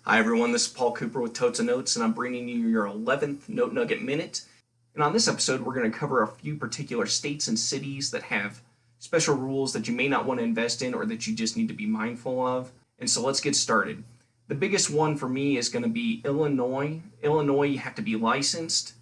Hi everyone, this is Paul Cooper with Totes and Notes, and I'm bringing you your 11th Note Nugget Minute. And on this episode, we're going to cover a few particular states and cities that have special rules that you may not want to invest in or that you just need to be mindful of. And so let's get started. The biggest one for me is going to be Illinois. Illinois, you have to be licensed,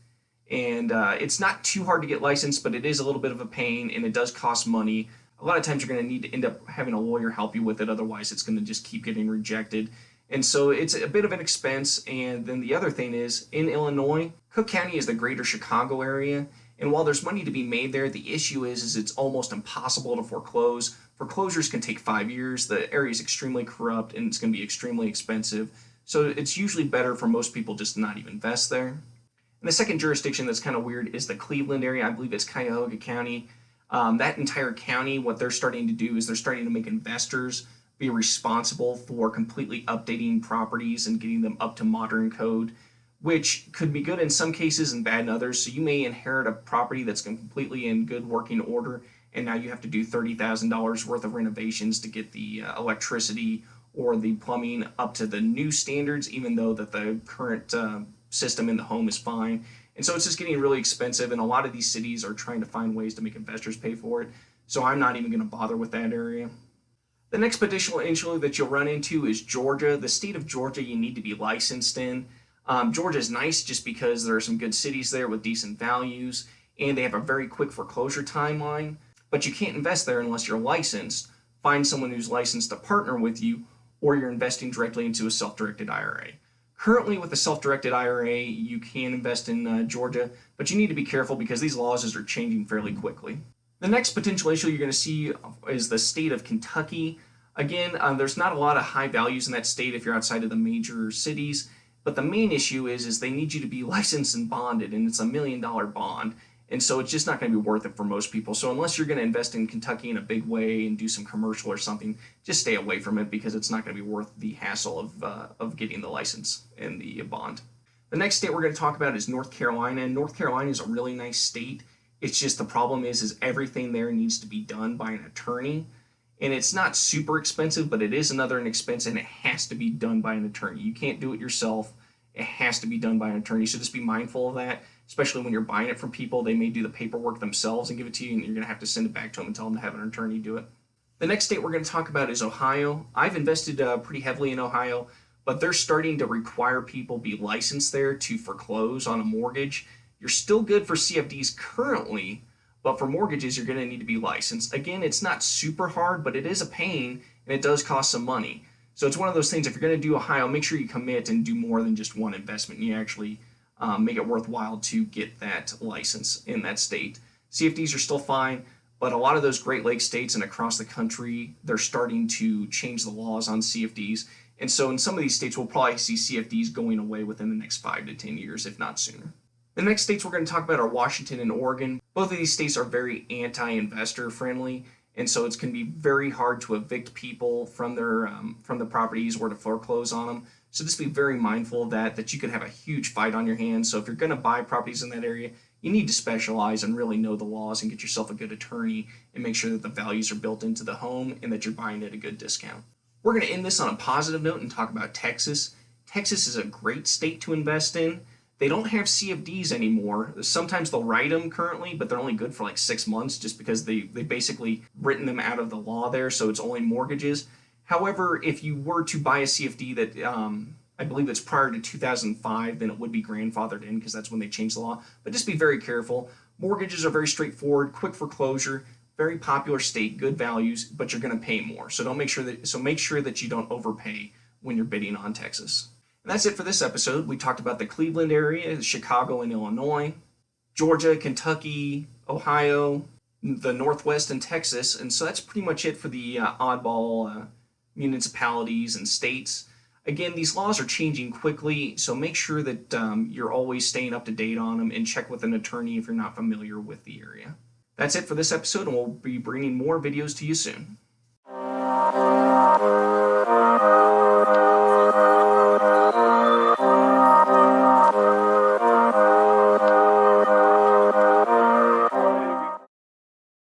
and it's not too hard to get licensed, but it is a little bit of a pain, and it does cost money. A lot of times you're going to need to end up having a lawyer help you with it, otherwise it's going to just keep getting rejected. And so it's a bit of an expense. And then the other thing is, in Illinois, Cook County is the greater Chicago area. And while there's money to be made there, the issue is it's almost impossible to foreclose. Foreclosures can take 5 years. The area is extremely corrupt and it's going to be extremely expensive. So it's usually better for most people just to not even invest there. And the second jurisdiction that's kind of weird is the Cleveland area. I believe it's Cuyahoga County. That entire county, what they're starting to do is they're starting to make investors be responsible for completely updating properties and getting them up to modern code, which could be good in some cases and bad in others. So you may inherit a property that's completely in good working order, and now you have to do $30,000 worth of renovations to get the electricity or the plumbing up to the new standards, even though that the current system in the home is fine. And so it's just getting really expensive, and a lot of these cities are trying to find ways to make investors pay for it. So I'm not even going to bother with that area. The next potential issue that you'll run into is Georgia. The state of Georgia you need to be licensed in. Georgia is nice just because there are some good cities there with decent values, and they have a very quick foreclosure timeline, but you can't invest there unless you're licensed. Find someone who's licensed to partner with you, or you're investing directly into a self-directed IRA. Currently, with a self-directed IRA, you can invest in Georgia, but you need to be careful because these laws are changing fairly quickly. The next potential issue you're going to see is the state of Kentucky. Again, there's not a lot of high values in that state if you're outside of the major cities, but the main issue is they need you to be licensed and bonded, and it's $1 million bond, and so it's just not going to be worth it for most people. So unless you're going to invest in Kentucky in a big way and do some commercial or something, just stay away from it because it's not going to be worth the hassle of getting the license and the bond. The next state we're going to talk about is North Carolina, and North Carolina is a really nice state. It's just the problem is everything there needs to be done by an attorney, and it's not super expensive, but it is an expense, and it has to be done by an attorney. You can't do it yourself. It has to be done by an attorney, so just be mindful of that, especially when you're buying it from people. They may do the paperwork themselves and give it to you, and you're going to have to send it back to them and tell them to have an attorney do it. The next state we're going to talk about is Ohio. I've invested pretty heavily in Ohio, but they're starting to require people be licensed there to foreclose on a mortgage. You're still good for CFDs currently, but for mortgages, you're going to need to be licensed. Again, it's not super hard, but it is a pain, and it does cost some money. So it's one of those things, if you're going to do Ohio, make sure you commit and do more than just one investment. You actually make it worthwhile to get that license in that state. CFDs are still fine, but a lot of those Great Lakes states and across the country, they're starting to change the laws on CFDs. And so in some of these states, we'll probably see CFDs going away within the next 5 to 10 years, if not sooner. The next states we're going to talk about are Washington and Oregon. Both of these states are very anti-investor friendly, and so it's going to be very hard to evict people from the properties or to foreclose on them. So just be very mindful of that you could have a huge fight on your hands. So if you're going to buy properties in that area, you need to specialize and really know the laws and get yourself a good attorney and make sure that the values are built into the home and that you're buying at a good discount. We're going to end this on a positive note and talk about Texas. Texas is a great state to invest in. They don't have CFDs anymore. Sometimes they'll write them currently, but they're only good for like 6 months just because they basically written them out of the law there, so it's only mortgages. However, if you were to buy a CFD that I believe it's prior to 2005, then it would be grandfathered in because that's when they changed the law. But just be very careful. Mortgages are very straightforward, quick foreclosure, very popular state, good values, but you're going to pay more. So make sure that you don't overpay when you're bidding on Texas. And that's it for this episode. We talked about the Cleveland area, Chicago and Illinois, Georgia, Kentucky, Ohio, the Northwest, and Texas. And so that's pretty much it for the oddball municipalities and states. Again, these laws are changing quickly, so make sure that you're always staying up to date on them and check with an attorney if you're not familiar with the area. That's it for this episode, and we'll be bringing more videos to you soon.